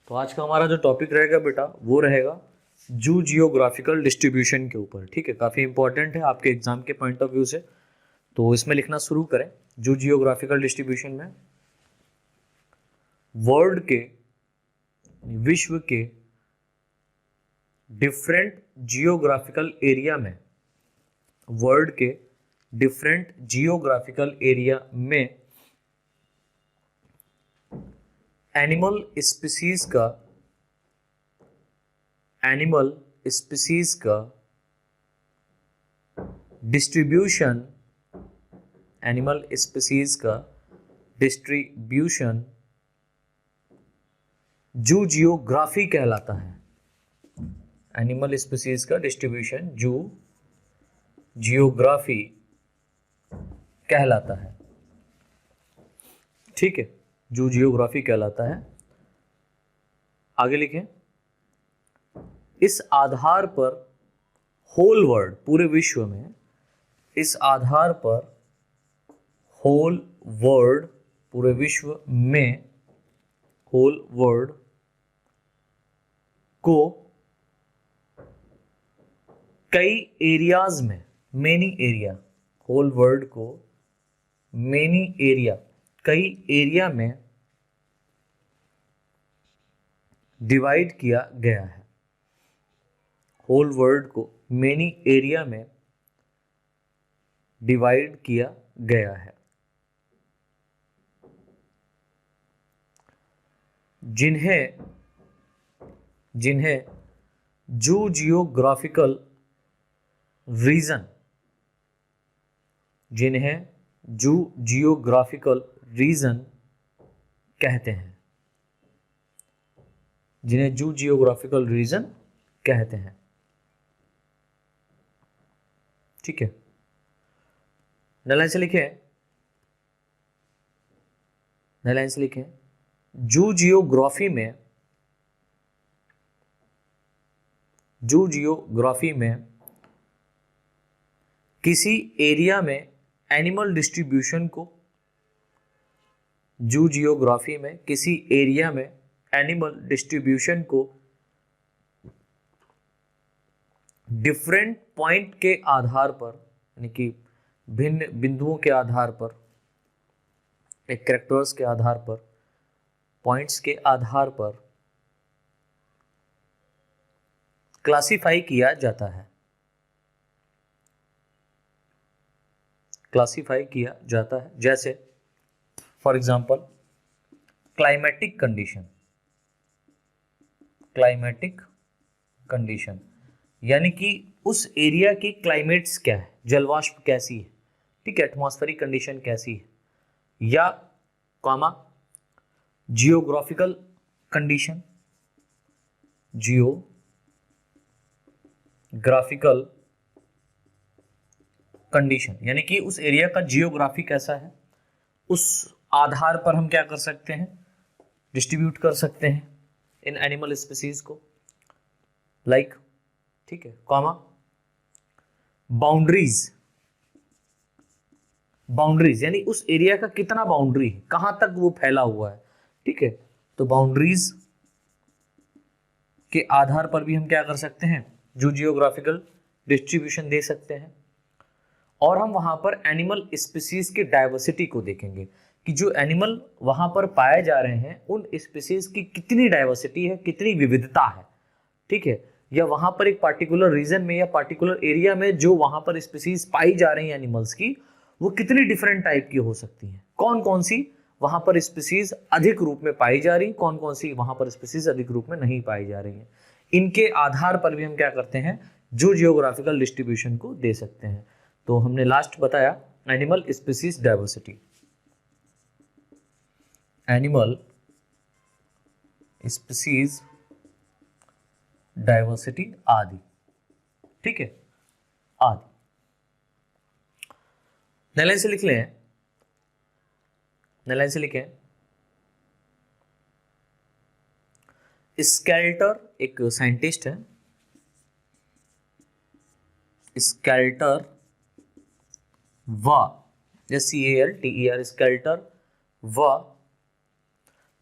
तो आज का हमारा जो टॉपिक रहेगा बेटा वो रहेगा जू जियोग्राफिकल डिस्ट्रीब्यूशन के ऊपर। ठीक है, काफ़ी इंपॉर्टेंट है आपके एग्जाम के पॉइंट ऑफ व्यू से। तो इसमें लिखना शुरू करें। जू जियोग्राफिकल डिस्ट्रीब्यूशन में वर्ल्ड के, विश्व के डिफरेंट जियोग्राफिकल एरिया में, वर्ल्ड के डिफरेंट जियोग्राफिकल एरिया में एनिमल स्पीसीज का डिस्ट्रीब्यूशन, एनिमल स्पीसीज का डिस्ट्रीब्यूशन जू जियोग्राफी कहलाता है। एनिमल स्पीसीज का डिस्ट्रीब्यूशन जू जियोग्राफी कहलाता है। ठीक है, जू जियोग्राफी कहलाता है। आगे लिखें, इस आधार पर होल वर्ल्ड, पूरे विश्व में, इस आधार पर होल वर्ल्ड, पूरे विश्व में, होल वर्ल्ड को कई एरियाज में, मेनी एरिया, होल वर्ल्ड को मेनी एरिया, कई एरिया में डिवाइड किया गया है। होल वर्ल्ड को मेनी एरिया में डिवाइड किया गया है, जिन्हें जू जियोग्राफिकल रीजन, जिन्हें जू जियोग्राफिकल रीजन कहते हैं, जिन्हें जू जियोग्राफिकल रीजन कहते हैं। ठीक है, लाइन से लिखे, लाइन से लिखे, जू जियोग्राफी में, जू जियोग्राफी में किसी एरिया में एनिमल डिस्ट्रीब्यूशन को, जू जियोग्राफी में किसी एरिया में एनिमल डिस्ट्रीब्यूशन को डिफरेंट पॉइंट के आधार पर, यानी कि भिन्न बिंदुओं के आधार पर, एक कैरेक्टर्स के आधार पर, पॉइंट्स के आधार पर क्लासिफाई किया जाता है, क्लासिफाई किया जाता है। जैसे for example climatic condition, climatic condition यानी कि उस एरिया की क्लाइमेट्स क्या है, जलवाष्प कैसी है, ठीक है, एटमॉस्फेरिक कंडीशन कैसी है, या comma geographical condition, geographical condition यानी कि उस एरिया का जियोग्राफी कैसा है, उस आधार पर हम क्या कर सकते हैं, डिस्ट्रीब्यूट कर सकते हैं इन एनिमल स्पीसीज को, लाइक, ठीक है, कॉमा बाउंड्रीज, बाउंड्रीज यानी उस एरिया का कितना बाउंड्री है, कहां तक वो फैला हुआ है। ठीक है, तो बाउंड्रीज के आधार पर भी हम क्या कर सकते हैं, जो जियोग्राफिकल डिस्ट्रीब्यूशन दे सकते हैं। और हम वहां पर एनिमल स्पीसीज की डाइवर्सिटी को देखेंगे कि जो एनिमल वहां पर पाए जा रहे हैं उन स्पीसीज की कितनी डाइवर्सिटी है, कितनी विविधता है। ठीक है, या वहां पर एक पार्टिकुलर रीजन में या पार्टिकुलर एरिया में जो वहां पर स्पीसीज पाई जा रही है एनिमल्स की, वो कितनी डिफरेंट टाइप की हो सकती हैं, कौन कौन सी वहां पर स्पीसीज अधिक रूप में पाई जा रही, कौन कौन सी वहां पर स्पीसीज अधिक रूप में नहीं पाई जा रही है। इनके आधार पर भी हम क्या करते हैं, जो जियोग्राफिकल डिस्ट्रीब्यूशन को दे सकते हैं। तो हमने लास्ट बताया animal species diversity, animal species diversity आदि। ठीक है, आदि लाइन से लिख लें, लाइन से लिखें, स्केल्टर एक साइंटिस्ट है, स्केल्टर व SCALTER स्केल्टर व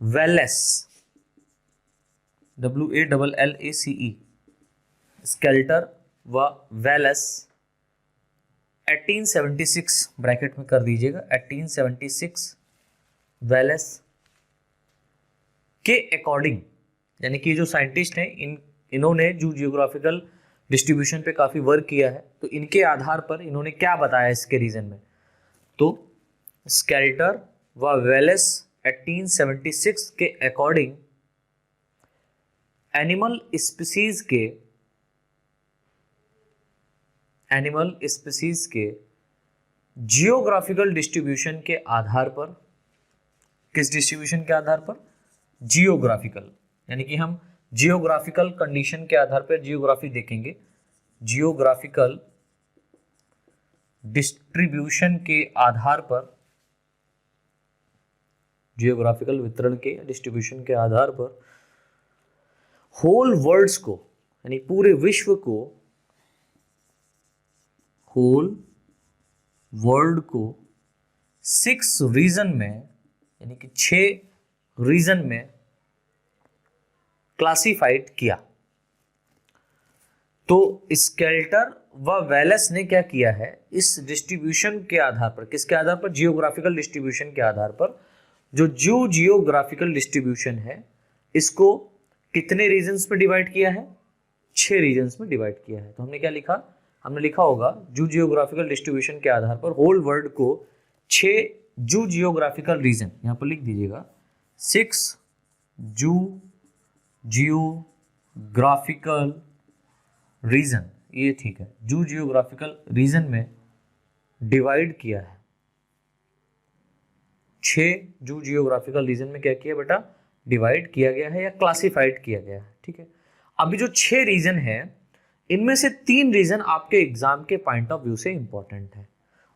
वेलेस, WALLACE, स्केल्टर व वेलस 1876 ब्रैकेट में कर दीजिएगा, 1876 वेलस के अकॉर्डिंग, यानी कि जो साइंटिस्ट हैं इन्होंने जो जियोग्राफिकल डिस्ट्रीब्यूशन पे काफ़ी वर्क किया है, तो इनके आधार पर इन्होंने क्या बताया इसके रीजन में, तो स्केल्टर व वेलस 1876 के अकॉर्डिंग एनिमल स्पीसीज के जियोग्राफिकल डिस्ट्रीब्यूशन के आधार पर, किस डिस्ट्रीब्यूशन के आधार पर, जियोग्राफिकल, यानी कि हम जियोग्राफिकल कंडीशन के आधार पर जियोग्राफी देखेंगे, जियोग्राफिकल डिस्ट्रीब्यूशन के आधार पर, जियोग्राफिकल वितरण के डिस्ट्रीब्यूशन के आधार पर होल वर्ल्ड्स को, यानी पूरे विश्व को, होल वर्ल्ड को 6 रीजन में, यानी कि 6 रीजन में क्लासिफाइड किया। तो स्केल्टर व वेलस ने क्या किया है, इस डिस्ट्रीब्यूशन के आधार पर, किसके आधार पर, जियोग्राफिकल डिस्ट्रीब्यूशन के आधार पर, जो जियोग्राफिकल डिस्ट्रीब्यूशन है इसको कितने रीजन्स में डिवाइड किया है, 6 रीजन्स में डिवाइड किया है। तो हमने क्या लिखा, हमने लिखा होगा जो जियोग्राफिकल डिस्ट्रीब्यूशन के आधार पर होल वर्ल्ड को 6 जो जियोग्राफिकल रीजन, यहां पर लिख दीजिएगा 6 जियोग्राफिकल रीजन, ये ठीक है, जो जियोग्राफिकल रीजन में डिवाइड किया है, 6 जो जियोग्राफिकल रीजन में क्या किया बेटा, डिवाइड किया गया है या क्लासिफाइड किया गया है, ठीक है। अभी जो 6 रीजन है इनमें से 3 रीजन आपके एग्जाम के पॉइंट ऑफ व्यू से इंपॉर्टेंट है,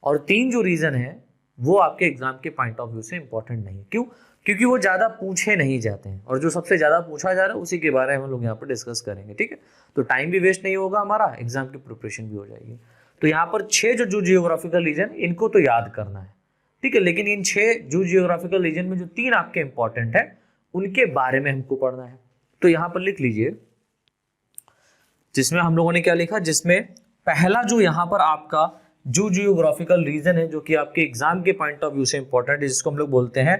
और 3 जो रीजन है वो आपके एग्जाम के पॉइंट ऑफ व्यू से इंपॉर्टेंट नहीं। क्यों? क्योंकि वो ज्यादा पूछे नहीं जाते हैं, और जो सबसे ज्यादा पूछा जा रहा है उसी के बारे में हम लोग यहाँ पर डिस्कस करेंगे, ठीक है। तो टाइम भी वेस्ट नहीं होगा हमारा, एग्जाम की प्रिपरेशन भी हो जाएगी। तो यहाँ पर 6 जो जियोग्राफिकल रीजन, इनको तो याद करना है, ठीक है, लेकिन इन 6 जो जियोग्राफिकल रीजन में जो 3 आपके इंपॉर्टेंट है उनके बारे में हमको पढ़ना है। तो यहाँ पर लिख लीजिए, जिसमें हम लोगों ने क्या लिखा, जिसमें पहला जो यहाँ पर आपका जो जियोग्राफिकल रीजन है जो कि आपके एग्जाम के पॉइंट ऑफ व्यू से इंपॉर्टेंट है, जिसको हम लोग बोलते हैं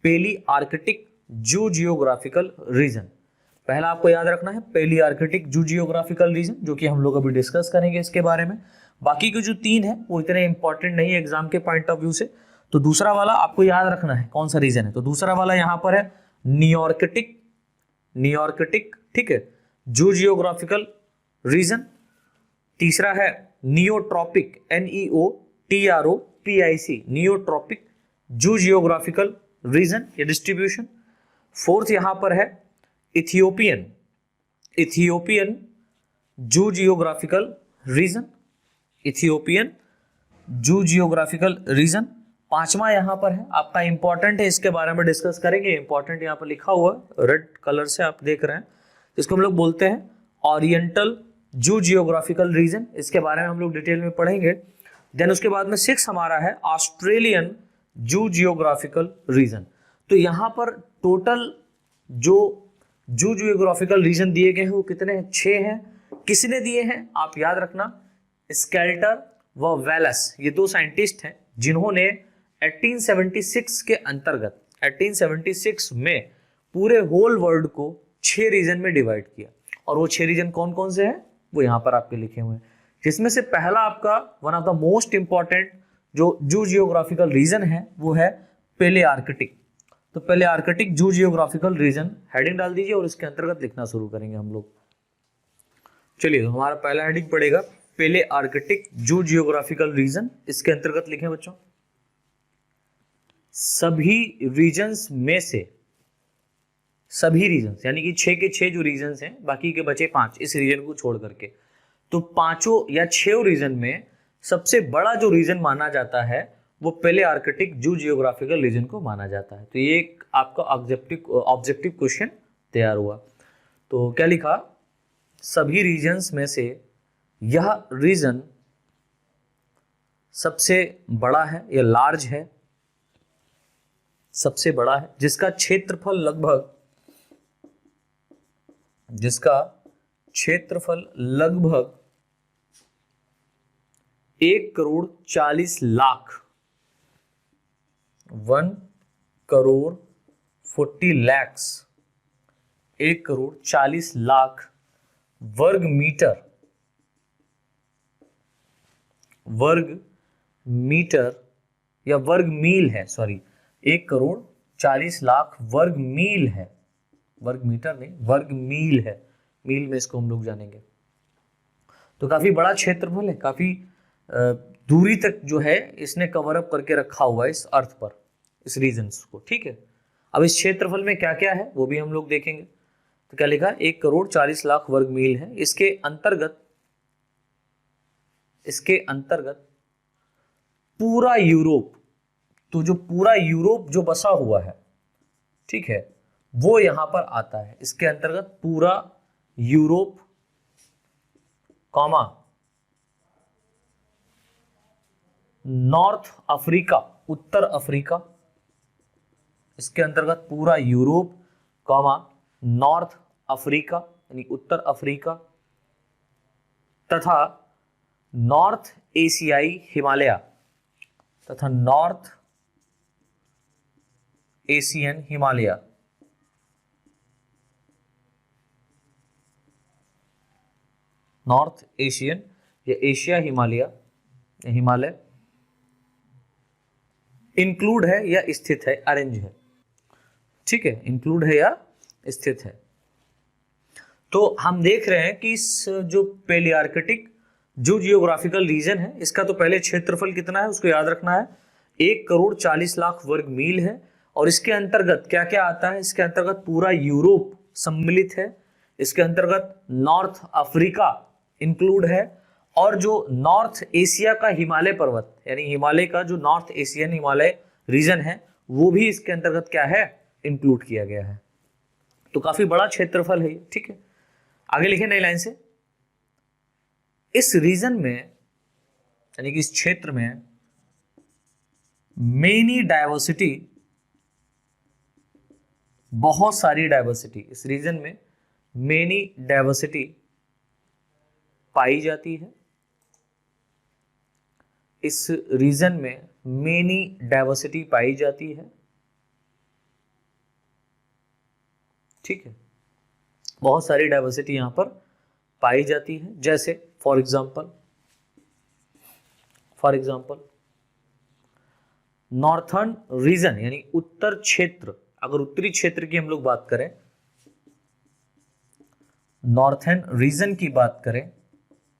पेली आर्कटिक जो जियोग्राफिकल रीजन। पहला आपको याद रखना है पेली आर्कटिक जो जियोग्राफिकल रीजन, जो कि हम लोग अभी डिस्कस करेंगे इसके बारे में। बाकी के जो 3 है वो इतने इंपॉर्टेंट नहीं है एग्जाम के पॉइंट ऑफ व्यू से। तो दूसरा वाला आपको याद रखना है कौन सा रीजन है, तो दूसरा वाला यहाँ पर है नियोर्कटिक, ठीक है, जो जियोग्राफिकल रीजन। तीसरा है नियोट्रॉपिक, NEOTROPIC, नियोट्रॉपिक जो जियोग्राफिकल रीजन या डिस्ट्रीब्यूशन। फोर्थ यहां पर है इथियोपियन जो जियोग्राफिकल रीजन, इथियोपियन जो जियोग्राफिकल रीजन। पांचवा यहां पर है आपका इंपॉर्टेंट है, इसके बारे में डिस्कस करेंगे। इंपॉर्टेंट यहां पर लिखा हुआ रेड कलर से आप देख रहे हैं, इसको हम लोग बोलते हैं ओरिएंटल जो जियोग्राफिकल रीजन, इसके बारे में हम लोग डिटेल में पढ़ेंगे। देन उसके बाद में 6 हमारा है ऑस्ट्रेलियन जो जियोग्राफिकल रीजन। तो यहां पर टोटल जो जियोग्राफिकल रीजन दिए गए हैं वो कितने हैं, 6 हैं। किसने दिए हैं आप याद रखना, स्केल्टर व वेलस, ये 2 साइंटिस्ट हैं जिन्होंने 1876 के अंतर्गत 1876 में पूरे होल वर्ल्ड को 6 रीजन में डिवाइड किया। और वो 6 रीजन कौन कौन से हैं वो यहाँ पर आपके लिखे हुए हैं, जिसमें से पहला आपका one of the most important जो जियोग्राफिकल रीजन है वो है पेले आर्कटिक। तो पेले आर्कटिक जो जियोग्राफिकल रीजन हेडिंग डाल दीजिए और इसके अंतर्गत लिखना शुरू करेंगे हम लोग। चलिए, तो हमारा पहला हेडिंग पड़ेगा पेले आर्कटिक जो जियोग्राफिकल रीजन। इसके अंतर्गत लिखें बच्चों, सभी रीजन्स में से, सभी रीजन्स यानी कि 6 के 6 जो रीजन्स हैं, बाकी के बचे 5 इस रीजन को छोड़ करके, तो 5 या 6 रीजन में सबसे बड़ा जो रीजन माना जाता है वो पेले आर्कटिक जो जियोग्राफिकल रीजन को माना जाता है। तो ये एक आपका ऑब्जेक्टिव क्वेश्चन तैयार हुआ। तो क्या लिखा, सभी रीजन्स में से यह रीजन सबसे बड़ा है या लार्ज है, सबसे बड़ा है, जिसका क्षेत्रफल लगभग जिसका क्षेत्रफल लगभग 1,40,00,000 1,40,00,000 1,40,00,000 वर्ग मीटर या वर्ग मील है, सॉरी 1,40,00,000 वर्ग मील है, वर्ग मीटर नहीं वर्ग मील है, मील में इसको हम लोग जानेंगे। तो काफी बड़ा क्षेत्रफल है, काफी दूरी तक जो है इसने कवर अप करके रखा हुआ है इस अर्थ पर, इस रीजन्स को, ठीक है। अब इस क्षेत्रफल में क्या क्या है वो भी हम लोग देखेंगे। तो क्या लिखा, 1,40,00,000 वर्ग मील है। इसके अंतर्गत पूरा यूरोप, तो जो पूरा यूरोप जो बसा हुआ है, ठीक है, वो यहां पर आता है। इसके अंतर्गत पूरा यूरोप कॉमा नॉर्थ अफ्रीका, उत्तर अफ्रीका, इसके अंतर्गत पूरा यूरोप कॉमा नॉर्थ अफ्रीका यानी उत्तर अफ्रीका तथा नॉर्थ एशियाई हिमालय तथा north Asian Himalaya, north Asian या एशिया हिमालय इंक्लूड है या स्थित है, अरेंज है, ठीक है, इंक्लूड है या स्थित है। तो हम देख रहे हैं कि इस जो पेलियार्कटिक जो जियोग्राफिकल रीजन है, इसका तो पहले क्षेत्रफल कितना है उसको याद रखना है, 1,40,00,000 वर्ग मील है। और इसके अंतर्गत क्या क्या आता है, इसके अंतर्गत पूरा यूरोप सम्मिलित है, इसके अंतर्गत नॉर्थ अफ्रीका इंक्लूड है, और जो नॉर्थ एशिया का हिमालय पर्वत यानी हिमालय का जो नॉर्थ एशियन हिमालय रीजन है वो भी इसके अंतर्गत क्या है, इंक्लूड किया गया है। तो काफी बड़ा क्षेत्रफल है, ठीक है। आगे लिखे नई लाइन से, इस रीजन में यानी कि इस क्षेत्र में मेनी डाइवर्सिटी, बहुत सारी डाइवर्सिटी, इस रीजन में मेनी डाइवर्सिटी पाई जाती है। इस रीजन में मेनी डाइवर्सिटी पाई जाती है, ठीक है, बहुत सारी डाइवर्सिटी यहां पर पाई जाती है। जैसे फॉर एग्जांपल नॉर्थर्न रीजन यानी उत्तर क्षेत्र, अगर उत्तरी क्षेत्र की हम लोग बात करें, नॉर्थर्न रीजन की बात करें,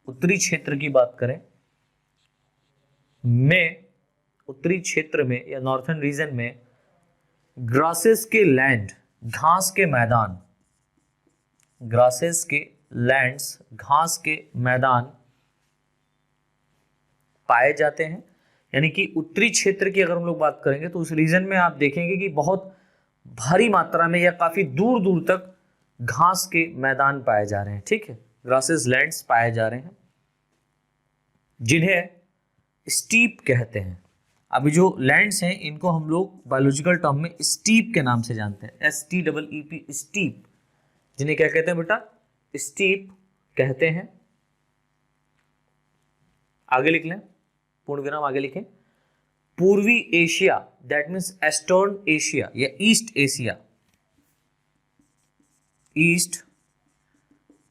उत्तरी क्षेत्र की बात करें में, उत्तरी क्षेत्र में या नॉर्थर्न रीजन में ग्रासेस के लैंड, घास के मैदान, ग्रासेस के लैंड्स, घास के मैदान पाए जाते हैं। यानी कि उत्तरी क्षेत्र की अगर हम लोग बात करेंगे तो उस रीजन में आप देखेंगे कि बहुत भारी मात्रा में या काफी दूर दूर तक घास के मैदान पाए जा रहे हैं, ठीक है, ग्रासेस लैंड्स पाए जा रहे हैं, जिन्हें स्टीप कहते हैं। अभी जो लैंड्स हैं इनको हम लोग बायोलॉजिकल टर्म में स्टीप के नाम से जानते हैं, STEEP, स्टीप, जिन्हें क्या कहते हैं बेटा, स्टीप कहते हैं। आगे लिख लें, पूर्ण विराम आगे लिखें, पूर्वी Asia, that means eastern Asia या ईस्ट एशिया, ईस्ट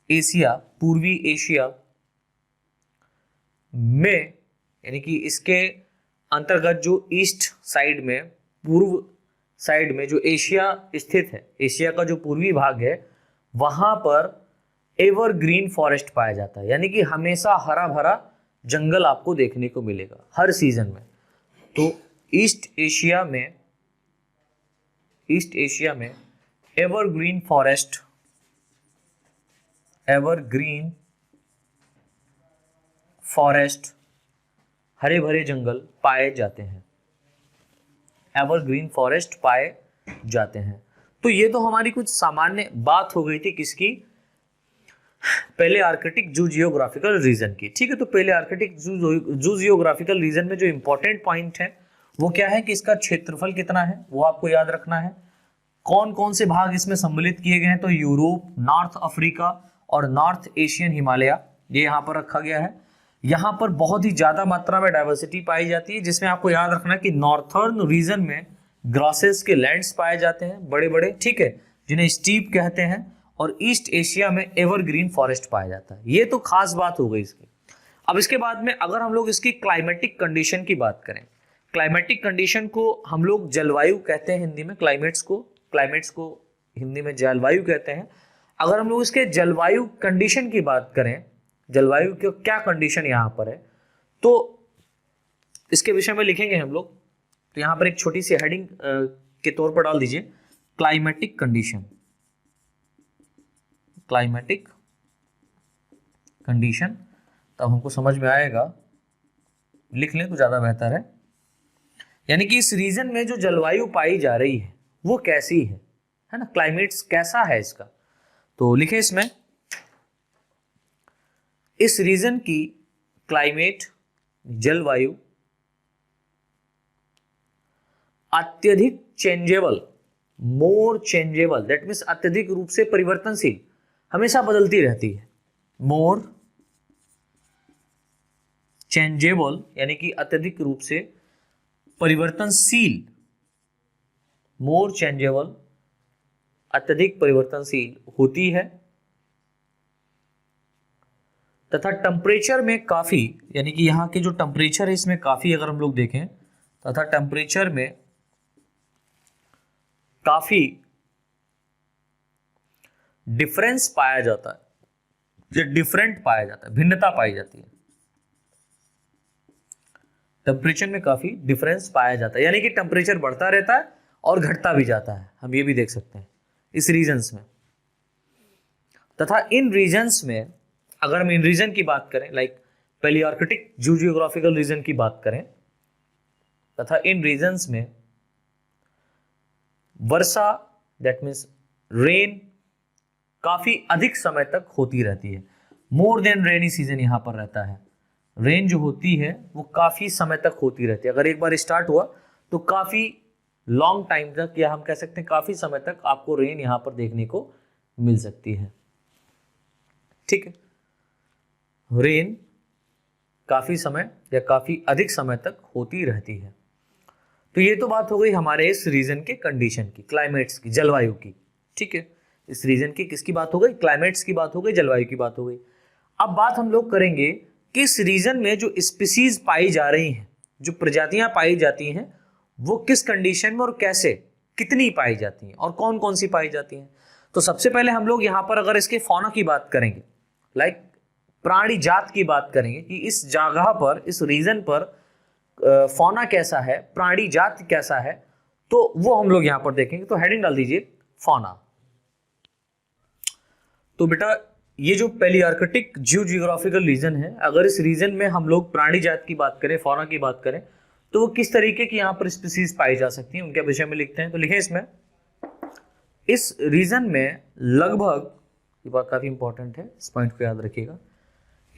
एशिया, पूर्वी एशिया में, यानी कि इसके अंतर्गत जो ईस्ट साइड में, पूर्व साइड में जो एशिया स्थित है, एशिया का जो पूर्वी भाग है, वहां पर एवरग्रीन फॉरेस्ट पाया जाता है, यानी कि हमेशा हरा भरा जंगल आपको देखने को मिलेगा हर सीजन में। तो ईस्ट एशिया में एवरग्रीन फॉरेस्ट, एवरग्रीन फॉरेस्ट, हरे भरे जंगल पाए जाते हैं, एवरग्रीन फॉरेस्ट पाए जाते हैं। तो ये तो हमारी कुछ सामान्य बात हो गई थी किसकी, पेलियार्कटिक जू जियोग्राफिकल रीजन की, ठीक है। तो पेलियार्कटिक जू जियोग्राफिकल रीजन में जो इंपॉर्टेंट पॉइंट है वो क्या है कि इसका क्षेत्रफल कितना है वो आपको याद रखना है, कौन कौन से भाग इसमें सम्मिलित किए गए हैं, तो यूरोप, नॉर्थ अफ्रीका और नॉर्थ एशियन हिमालय, ये यहाँ पर रखा गया है। यहाँ पर बहुत ही ज्यादा मात्रा में डाइवर्सिटी पाई जाती है, जिसमें आपको याद रखना है कि नॉर्थर्न रीजन में ग्रासेस के लैंड्स पाए जाते हैं बड़े बड़े, ठीक है, जिन्हें स्टीप कहते हैं, और ईस्ट एशिया में एवरग्रीन फॉरेस्ट पाया जाता है। ये तो खास बात हो गई इसकी। अब इसके बाद में अगर हम लोग इसकी क्लाइमेटिक कंडीशन की बात करें, क्लाइमेटिक कंडीशन को हम लोग जलवायु कहते हैं हिंदी में, क्लाइमेट्स को हिंदी में जलवायु कहते हैं। अगर हम लोग इसके जलवायु कंडीशन की बात करें, जलवायु की क्या कंडीशन यहाँ पर है, तो इसके विषय में लिखेंगे हम लोग। तो यहाँ पर एक छोटी सी हेडिंग के तौर पर डाल दीजिए, क्लाइमेटिक कंडीशन। क्लाइमेटिक कंडीशन, तब हमको समझ में आएगा, लिख लें तो ज्यादा बेहतर है। यानी कि इस रीजन में जो जलवायु पाई जा रही है वो कैसी है ना, क्लाइमेट्स कैसा है इसका। तो लिखें इसमें, इस रीजन की क्लाइमेट, जलवायु अत्यधिक changeable, more changeable, that means अत्यधिक रूप से परिवर्तनशील, हमेशा बदलती रहती है। मोर चेंजेबल यानी कि अत्यधिक रूप से परिवर्तनशील, मोर चेंजेबल, अत्यधिक परिवर्तनशील होती है, तथा टेम्परेचर में काफी, यानी कि यहाँ के जो टेम्परेचर है इसमें काफी अगर हम लोग देखें, तथा टेम्परेचर में काफी डिफरेंस पाया जाता है, जो डिफरेंट पाया जाता है, भिन्नता पाई जाती है। टेम्परेचर में काफी डिफरेंस पाया जाता है, यानी कि टेम्परेचर बढ़ता रहता है और घटता भी जाता है, हम ये भी देख सकते हैं इस रीजन्स में। तथा इन रीजन्स में अगर हम इन रीजन की बात करें, लाइक पैलियोआर्कटिक जियोग्राफिकल रीजन की बात करें, तथा इन रीजन्स में वर्षा, दैट मीन्स रेन, काफी अधिक समय तक होती रहती है। मोर देन रेनी सीजन यहां पर रहता है, रेन जो होती है वो काफी समय तक होती रहती है। अगर एक बार स्टार्ट हुआ तो काफी लॉन्ग टाइम तक, या हम कह सकते हैं काफी समय तक आपको रेन यहां पर देखने को मिल सकती है, ठीक है। रेन काफी समय या काफी अधिक समय तक होती रहती है। तो ये तो बात हो गई हमारे इस रीजन के कंडीशन की, क्लाइमेट्स की, जलवायु की, ठीक है। इस रीजन की किसकी बात हो गई, क्लाइमेट्स की बात हो गई, जलवायु की बात हो गई। अब बात हम लोग करेंगे कि इस रीजन में जो स्पीसीज पाई जा रही हैं, जो प्रजातियां पाई जाती हैं, वो किस कंडीशन में और कैसे, कितनी पाई जाती हैं और कौन कौन सी पाई जाती हैं। तो सबसे पहले हम लोग यहां पर अगर इसके फौना की बात करेंगे, लाइक प्राणी जात की बात करेंगे कि इस जगह पर, इस रीजन पर फौना कैसा है, प्राणी जात कैसा है, तो वो हम लोग यहां पर देखेंगे। तो हेडिंग डाल दीजिए फौना। तो बेटा ये जो पैलियोआर्कटिक जियोग्राफिकल रीजन है, अगर इस रीजन में हम लोग प्राणी जात की बात करें, फौना की बात करें, तो वो किस तरीके की यहाँ पर स्पीसीज पाई जा सकती हैं, उनके विषय में लिखते हैं। तो लिखें इसमें, इस रीजन में लगभग, ये बात काफी इंपॉर्टेंट है, इस पॉइंट को याद रखिएगा,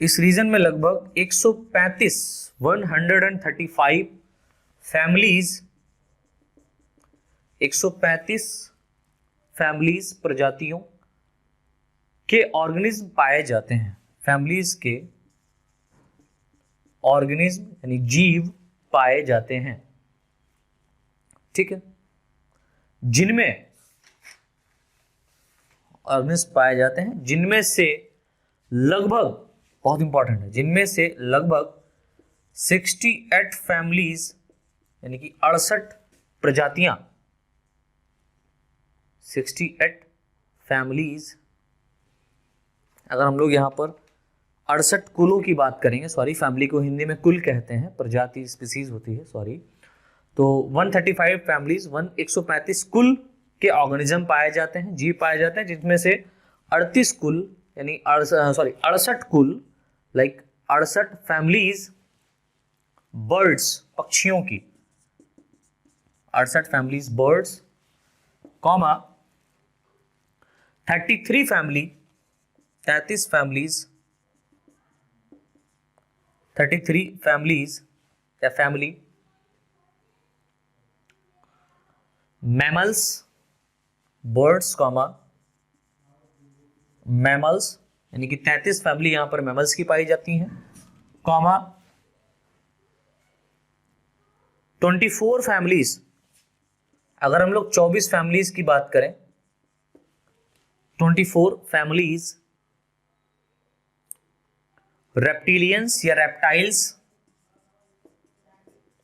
इस रीजन में लगभग 135 फैमिलीज, 135 फैमिलीज, प्रजातियों के ऑर्गेनिज्म पाए जाते हैं। फैमिलीज के ऑर्गेनिज्म यानी जीव पाए जाते हैं, ठीक है, जिनमें ऑर्गेनिज्म पाए जाते हैं, जिनमें से लगभग, बहुत इंपॉर्टेंट है, जिनमें से लगभग 68 फैमिलीज यानी कि 68 प्रजातियां, 68 फैमिलीज, अगर हम लोग यहां पर 68 कुलों की बात करेंगे, सॉरी फैमिली को हिंदी में कुल कहते हैं, प्रजाति स्पीसीज होती है, सॉरी, तो 135 फैमिलीज, 135 कुल के ऑर्गेनिज्म पाए जाते हैं, जीव पाए जाते हैं, जिसमें से 38 कुल यानी 68 कुल, लाइक 68 फैमिलीज बर्ड्स, पक्षियों की, 68 families birds, comma 33 family, 33 families, 33 families या family mammals, birds comma mammals, यानी कि 33 फैमिली यहां पर मैमल्स की पाई जाती हैं, कॉमा 24 फैमिलीज, अगर हम लोग 24 फैमिलीज की बात करें, 24 फैमिलीज रेप्टिलियंस या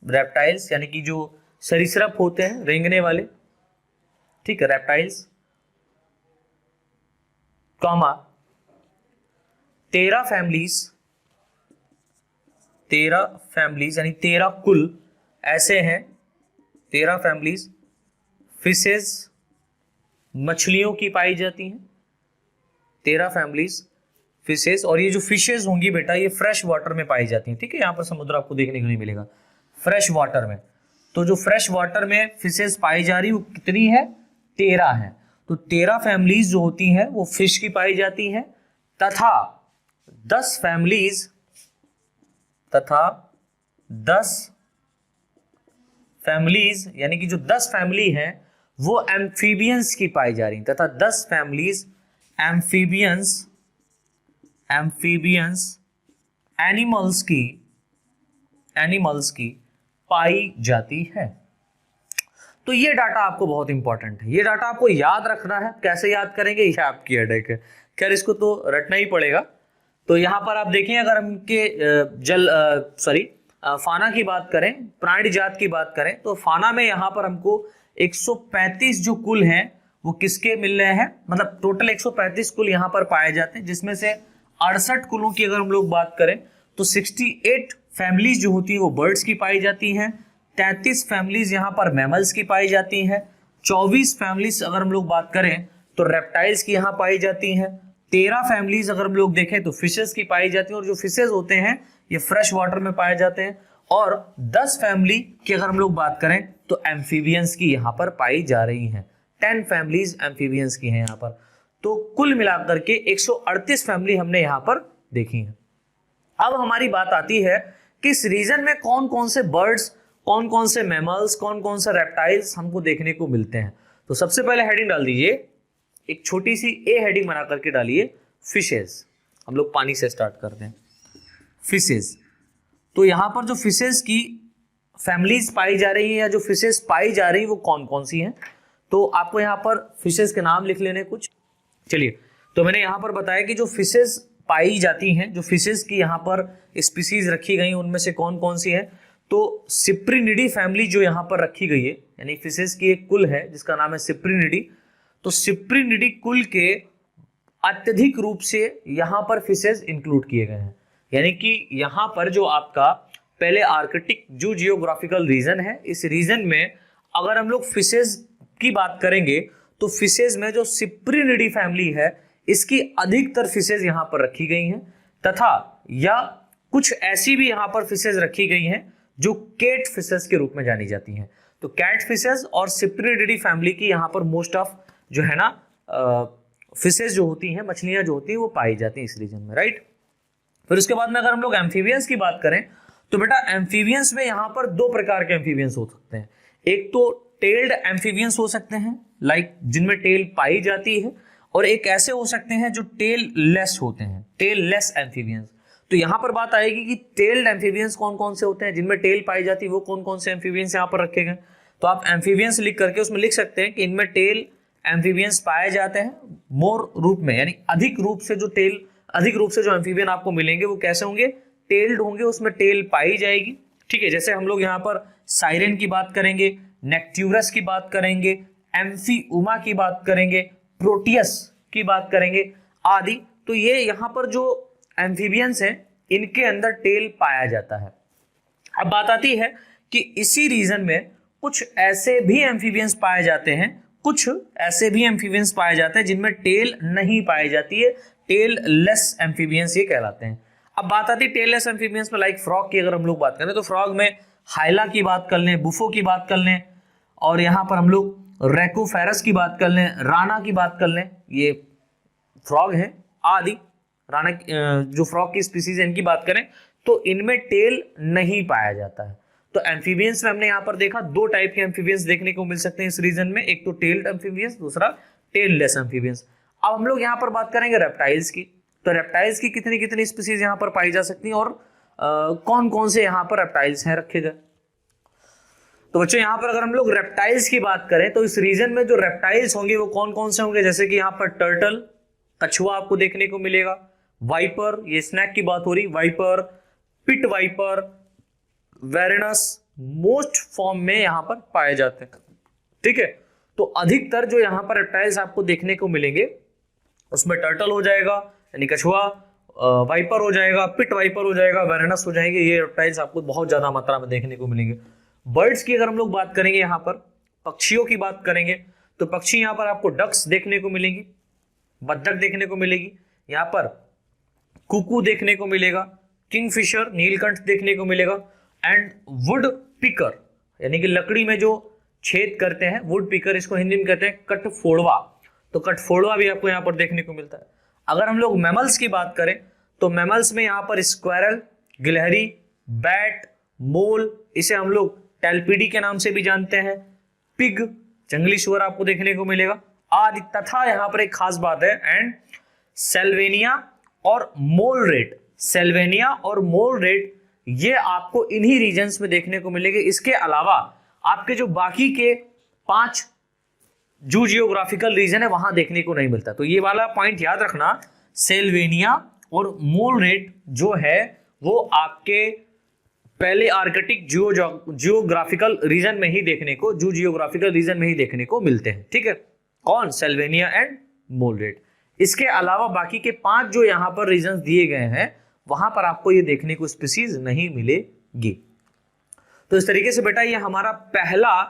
रेप्टाइल्स यानी कि जो सरीसृप होते हैं, रेंगने वाले, ठीक है, रेप्टाइल्स, कॉमा 13 फैमिलीज यानी 13 कुल ऐसे हैं, 13 फैमिलीज फिशेज, मछलियों की पाई जाती हैं, 13 फैमिलीज फिशेज। और ये जो फिशेज होंगी बेटा ये फ्रेश वाटर में पाई जाती हैं, ठीक है, यहां पर समुद्र आपको देखने को नहीं मिलेगा, फ्रेश वाटर में। तो जो फ्रेश वाटर में फिशेज पाई जा रही वो कितनी है, 13 है। तो 13 फैमिलीज जो होती हैं वो फिश की पाई जाती हैं, तथा 10 फैमिलीज यानी कि जो 10 फैमिली हैं वो एम्फीबियंस की पाई जा रही हैं, तथा 10 फैमिलीज एम्फीबियंस एनिमल्स की पाई जाती है। तो ये डाटा आपको बहुत इंपॉर्टेंट है, ये डाटा आपको याद रखना है। कैसे याद करेंगे, ये आपकी हेडेक है, खैर इसको तो रटना ही पड़ेगा। तो यहां पर आप देखें, अगर हम के फाना की बात करें, प्राणी जात की बात करें, तो फाना में यहां पर हमको 135 जो कुल हैं वो किसके मिल रहे हैं, मतलब टोटल 135 कुल यहां पर पाए जाते हैं, जिसमें से 68 कुलों की अगर हम लोग बात करें तो 68 फैमिलीज जो होती है वो बर्ड्स की पाई जाती हैं, 33 फैमिलीज यहां पर मैमल्स की पाई जाती हैं, 24 फैमिलीज अगर हम लोग बात करें तो रेप्टाइल्स की यहां पाई जाती हैं, 13 फैमिलीज अगर हम लोग देखें तो फिशेस की पाई जाती हैं, और जो फिशेस होते हैं ये फ्रेश वाटर में पाए जाते हैं, और 10 फैमिली की अगर हम लोग बात करें तो एम्फीबियंस की यहां पर पाई जा रही हैं, 10 फैमिलीज एम्फीबियंस की हैं यहां पर। तो कुल मिलाकर के 138 फैमिली हमने यहां पर देखी है। अब हमारी बात आती है कि इस रीजन में कौन कौन से बर्ड्स, कौन कौन से मैमल्स, कौन कौन से रेप्टाइल्स हमको देखने को मिलते हैं। तो सबसे पहले हेडिंग डाल दीजिए, एक छोटी सी ए हेडिंग बना करके डालिए, फिशेस। हम लोग पानी से स्टार्ट करते हैं, फिशेस। तो यहां पर जो फिशेस की फैमिलीज पाई जा रही है या जो फिशेस पाई जा रही है वो कौन कौन सी हैं, तो आपको यहां पर फिशेस के नाम लिख लेने कुछ। चलिए, तो मैंने यहां पर बताया कि जो फिशेस पाई जाती हैं, जो फिशेस की यहां पर स्पीसीज रखी गई उनमें से कौन कौन सी है, तो सिप्रिनिडी फैमिली जो यहां पर रखी गई है, यानी फिशेस की एक कुल है जिसका नाम है सिप्रिनिडी। तो सिप्रिनिडी कुल के अत्यधिक रूप से यहां पर फिशेस इंक्लूड किए गए हैं, यानी कि यहां पर जो आपका पहले आर्कटिक जो जियोग्राफिकल रीजन है, इस रीजन में अगर हम लोग फिशेस की बात करेंगे तो फिशेस में जो सिप्रिनिडी फैमिली है इसकी अधिकतर फिशेस यहां पर रखी गई हैं, तथा या कुछ ऐसी भी यहां पर फिशेस रखी गई हैं जो कैट फिशेस के रूप में जानी जाती हैं। तो कैट फिशेस और सिप्रिनिडी फैमिली की यहां पर मोस्ट ऑफ जो है ना फिशेस जो होती हैं, मछलियां जो होती हैं वो पाई जाती हैं इस रीजन में, राइट। फिर उसके बाद में अगर हम लोग एम्फीबियंस की बात करें तो बेटा एम्फीबियंस में यहां पर दो प्रकार के एम्फीबियंस हो सकते हैं। एक तो टेल्ड एम्फीबियंस हो सकते हैं, लाइक जिनमें टेल पाई जाती है, और एक ऐसे हो सकते हैं जो टेल लेस होते हैं, टेल लेस एम्फीबियंस। तो यहां पर बात आएगी कि टेल्ड एम्फीबियंस कौन कौन से होते हैं, जिनमें टेल पाई जाती है वो कौन कौन से एम्फीबियंस यहां पर रखे गए। तो आप एम्फीबियंस लिख करके उसमें लिख सकते हैं कि इनमें टेल एम्फीबियंस पाए जाते हैं मोर रूप में, यानी अधिक रूप से जो एम्फीबियन आपको मिलेंगे वो कैसे होंगे, टेल्ड होंगे, उसमें टेल पाई जाएगी, ठीक है। जैसे हम लोग यहाँ पर साइरेन की बात करेंगे, नेक्ट्यूरस की बात करेंगे, एम्फीउमा की बात करेंगे, प्रोटियस की बात करेंगे आदि। तो ये यहाँ पर जो एम्फीबियंस हैं इनके अंदर टेल पाया जाता है। अब बात आती है कि इसी रीजन में कुछ ऐसे भी एम्फीबियंस पाए जाते हैं, जिनमें टेल नहीं पाई जाती है, टेल लेस एम्फीबियंस ये कहलाते हैं। अब बात आती है टेल लेस एम्फीबियंस में, लाइक फ्रॉग की अगर हम लोग बात करें तो फ्रॉग में हाइला की बात कर लें, बुफो की बात कर लें, और यहाँ पर हम लोग रेकोफेरस की बात कर लें, राना की बात कर लें, ये फ्रॉग है आदि। राना जो फ्रॉग की स्पीसीज है इनकी बात करें तो इनमें टेल नहीं पाया जाता है। तो एम्फीबियंस में हमने यहाँ पर देखा दो टाइप के एम्फीबियंस देखने को मिल सकते हैं इस रीजन में, एक तो टेल्ड एम्फीबियंस, दूसरा टेललेस एम्फीबियंस। अब हम लोग यहाँ पर बात करेंगे रेप्टाइल्स की। तो रेप्टाइल्स की कितनी कितनी स्पीसीज यहाँ पर पाई जा सकती हैं और कौन कौन से यहाँ पर रेप्टाइल्स हैं रखे गए। तो बच्चों यहाँ पर अगर हम लोग रेप्टाइल्स की बात करें तो इस रीजन में जो रेप्टाइल्स होंगे वो कौन कौन से होंगे, जैसे कि यहाँ पर टर्टल, कछुआ आपको देखने को मिलेगा, वाइपर, ये स्नैक की बात हो रही, वाइपर, पिट वाइपर, वेरेनस मोस्ट फॉर्म में यहाँ पर पाए जाते हैं। ठीक है, तो अधिकतर जो यहाँ पर रेप्टाइल्स आपको देखने को मिलेंगे उसमें टर्टल हो जाएगा यानी कछुआ, वाइपर हो जाएगा, पिट वाइपर हो जाएगा, वेरेनस हो जाएंगे, ये रेप्टाइल्स आपको बहुत ज्यादा मात्रा में देखने को मिलेंगे। बर्ड्स की अगर हम लोग बात करेंगे, यहाँ पर पक्षियों की बात करेंगे तो पक्षी यहाँ पर आपको डक्स देखने को मिलेंगी, बत्तख देखने को मिलेगी, यहाँ पर कुकू देखने को मिलेगा, किंगफिशर, नीलकंठ देखने को मिलेगा, एंड वुड पिकर यानी कि लकड़ी में जो छेद करते हैं, वुड पिकर, इसको हिंदी में कहते हैं कटफोड़वा। तो कटफोड़वा भी आपको यहाँ पर देखने को मिलता है। अगर हम लोग मैमल्स की बात करें तो मैमल्स में यहाँ पर स्क्वायरल, गिलहरी, बैट, मोल, इसे हम लोग टेल्पिडी के नाम से भी जानते हैं, पिग, जंगली सुअर आपको देखने को मिलेगा आदि। तथा यहाँ पर एक खास बात है, एंड सेल्वेनिया और मोल रेट, सेल्वेनिया और मोल रेट ये आपको इन्हीं रीजन्स में देखने को मिलेंगे। इसके अलावा आपके जो बाकी के 5 जो जियोग्राफिकल रीजन है वहां देखने को नहीं मिलता। तो ये वाला पॉइंट याद रखना, सेल्वेनिया और मोल रेट जो है वो आपके पहले आर्कटिक जियोग्राफिकल रीजन में ही देखने को, जो जियोग्राफिकल रीजन में ही देखने को मिलते हैं। ठीक है, कौन, सेल्वेनिया एंड मोल रेट। इसके अलावा बाकी के 5 जो यहाँ पर रीजन दिए गए हैं वहां पर आपको ये देखने को स्पीसीज नहीं मिलेगी। तो इस तरीके से बेटा ये हमारा पहला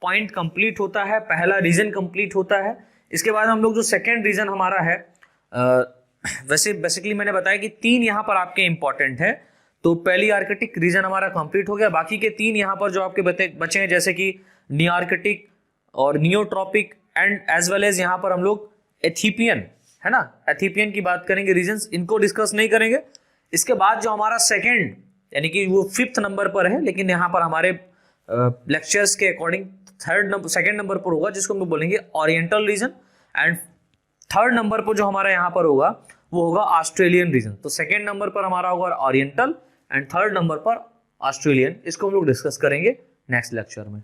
पॉइंट कंप्लीट होता है, पहला रीजन कंप्लीट होता है। इसके बाद हम लोग जो सेकेंड रीजन हमारा है, वैसे बेसिकली मैंने बताया कि 3 यहाँ पर आपके इंपॉर्टेंट है। तो पहली आर्कटिक रीजन हमारा कंप्लीट हो गया, बाकी के 3 यहाँ पर जो आपके बचे हैं जैसे कि नियार्कटिक और नियोट्रॉपिक एंड एज वेल एज यहाँ पर हम लोग एथिपियन, है ना, एथिपियन की बात करेंगे रीजन्स, इनको डिस्कस नहीं करेंगे। इसके बाद जो हमारा सेकेंड यानी कि वो 5th नंबर पर है, लेकिन यहाँ पर हमारे लेक्चर्स के अकॉर्डिंग सेकेंड नंबर पर होगा, जिसको हम लोग बोलेंगे oriental reason, and 3rd number पर जो हमारा यहाँ पर होगा वो होगा ऑस्ट्रेलियन रीजन। तो सेकेंड नंबर पर हमारा होगा ओरिएंटल एंड 3rd नंबर पर ऑस्ट्रेलियन। इसको हम लोग डिस्कस करेंगे नेक्स्ट लेक्चर में।